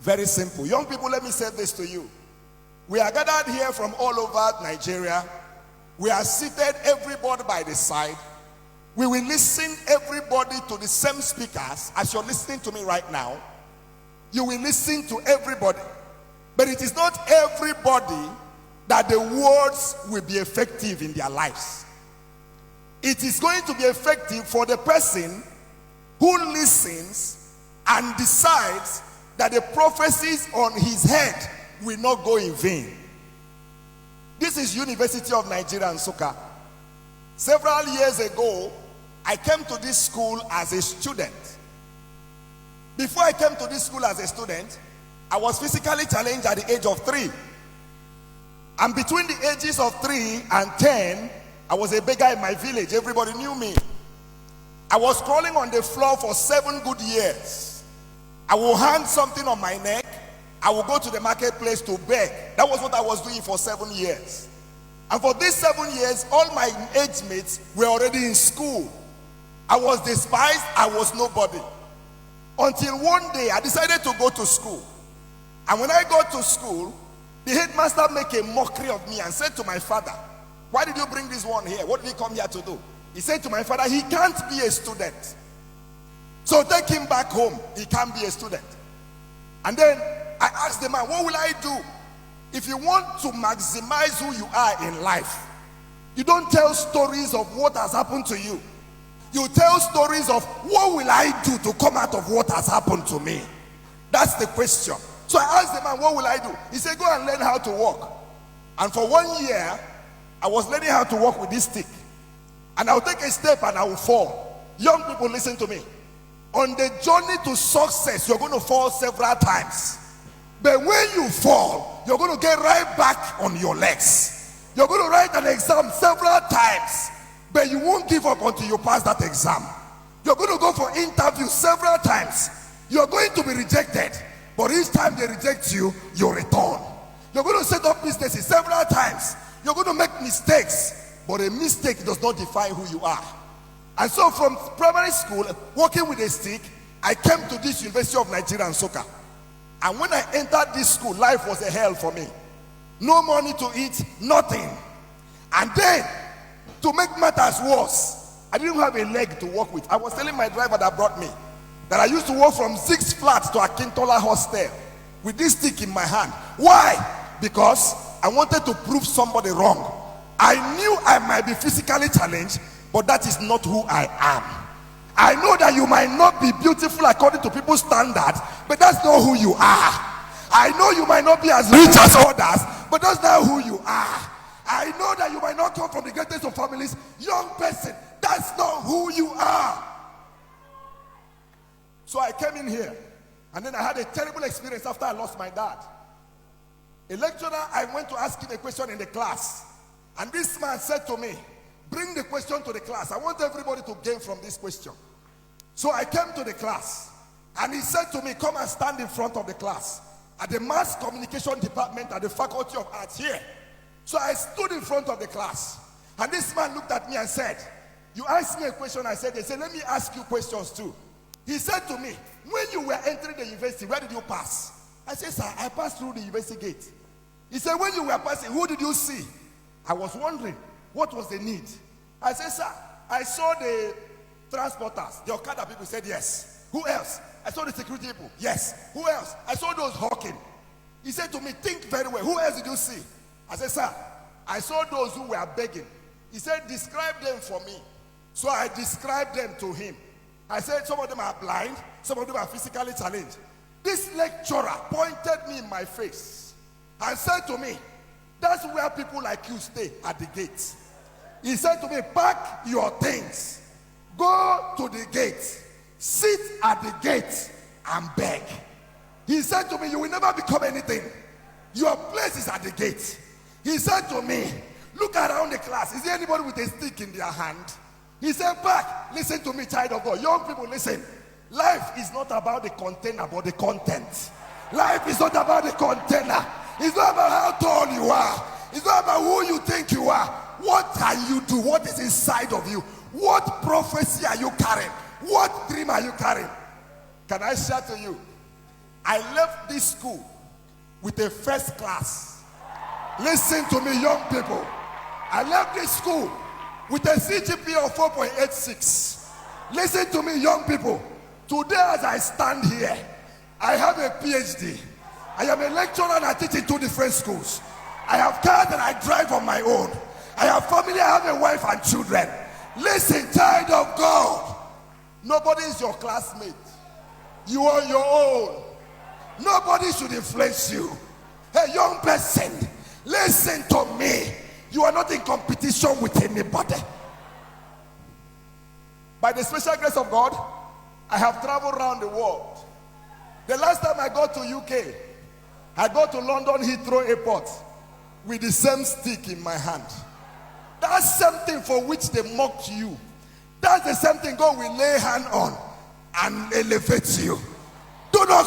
Very simple. Young people, let me say this to you. We are gathered here from all over Nigeria. We are seated, everybody by the side. We will listen, everybody, to the same speakers as you're listening to me right now. You will listen to everybody. But it is not everybody that the words will be effective in their lives. It is going to be effective for the person who listens and decides that the prophecies on his head will not go in vain. This is University of Nigeria, Nsukka. Several years ago, I came to this school as a student. Before I came to this school as a student, I was physically challenged at the age of 3. And between the ages of 3 and 10, I was a beggar in my village. Everybody knew me. I was crawling on the floor for 7 good years. I will hang something on my neck. I will go to the marketplace to beg. That was what I was doing for 7 years. And for these 7 years, all my age mates were already in school. I was despised. I was nobody. Until one day, I decided to go to school. And when I got to school, the headmaster made a mockery of me and said to my father, "Why did you bring this one here? What did he come here to do?" He said to my father, "He can't be a student. So take him back home. He can't be a student." And then I asked the man, "What will I do?" If you want to maximize who you are in life, you don't tell stories of what has happened to you. You tell stories of what will I do to come out of what has happened to me. That's the question. So I asked the man, "What will I do?" He said, "Go and learn how to walk." And for 1 year, I was learning how to walk with this stick. And I'll take a step and I will fall. Young people, listen to me. On the journey to success, you're going to fall several times. But when you fall, you're going to get right back on your legs. You're going to write an exam several times, but you won't give up until you pass that exam. You're going to go for interviews several times. You're going to be rejected, but each time they reject you, you return. You're going to set up businesses several times. You're going to make mistakes, but a mistake does not define who you are. And so from primary school, working with a stick, I came to this University of Nigeria, Nsukka. And when I entered this school, life was a hell for me. No money to eat, nothing. And then, to make matters worse, I didn't have a leg to walk with. I was telling my driver that brought me that I used to walk from 6 Flats to Akintola Hostel with this stick in my hand. Why? Because I wanted to prove somebody wrong. I knew I might be physically challenged, but that is not who I am. I know that you might not be beautiful according to people's standards, but that's not who you are. I know you might not be as rich as others, but that's not who you are. I know that you might not come from the greatest of families. Young person, that's not who you are. So I came in here, and then I had a terrible experience after I lost my dad. A lecturer, I went to ask him a question in the class, and this man said to me, "Bring the question to the class. I want everybody to gain from this question." So I came to the class, and he said to me, "Come and stand in front of the class at the mass communication department at the Faculty of Arts here." So I stood in front of the class, and this man looked at me and said, "You asked me a question." I said, "They said, let me ask you questions too." He said to me, "When you were entering the university, where did you pass?" I said, "Sir, I passed through the university gate." He said, "When you were passing, who did you see?" I was wondering, what was the need? I said, "Sir, I saw the transporters, the Okada people." Said, "Yes." "Who else?" "I saw the security people." "Yes." "Who else?" "I saw those hawking." He said to me, "Think very well. Who else did you see?" I said, "Sir, I saw those who were begging." He said, "Describe them for me." So I described them to him. I said, "Some of them are blind, some of them are physically challenged." This lecturer pointed me in my face and said to me, "That's where people like you stay, at the gate." He said to me, "Pack your things, go to the gate, sit at the gate and beg." He said to me, "You will never become anything. Your place is at the gate." He said to me, "Look around the class. Is there anybody with a stick in their hand?" He said, "Pack." Listen to me, child of God. Young people, listen. Life is not about the container, but the content. Life is not about the container. It's not about how tall you are. It's not about who you think you are. What can you do? What is inside of you? What prophecy are you carrying? What dream are you carrying? Can I share to you? I left this school with a first class. Listen to me, young people. I left this school with a CGPA of 4.86. Listen to me, young people. Today as I stand here, I have a PhD. I am a lecturer and I teach in 2 different schools. I have cars that I drive on my own. I have family, I have a wife and children. Listen, child of God. Nobody is your classmate. You are your own. Nobody should influence you. Hey, young person, listen to me. You are not in competition with anybody. By the special grace of God, I have traveled around the world. The last time I got to UK, I got to London Heathrow Airport with the same stick in my hand. That's something for which they mocked you. That's the same thing God will lay hand on and elevate you. Do not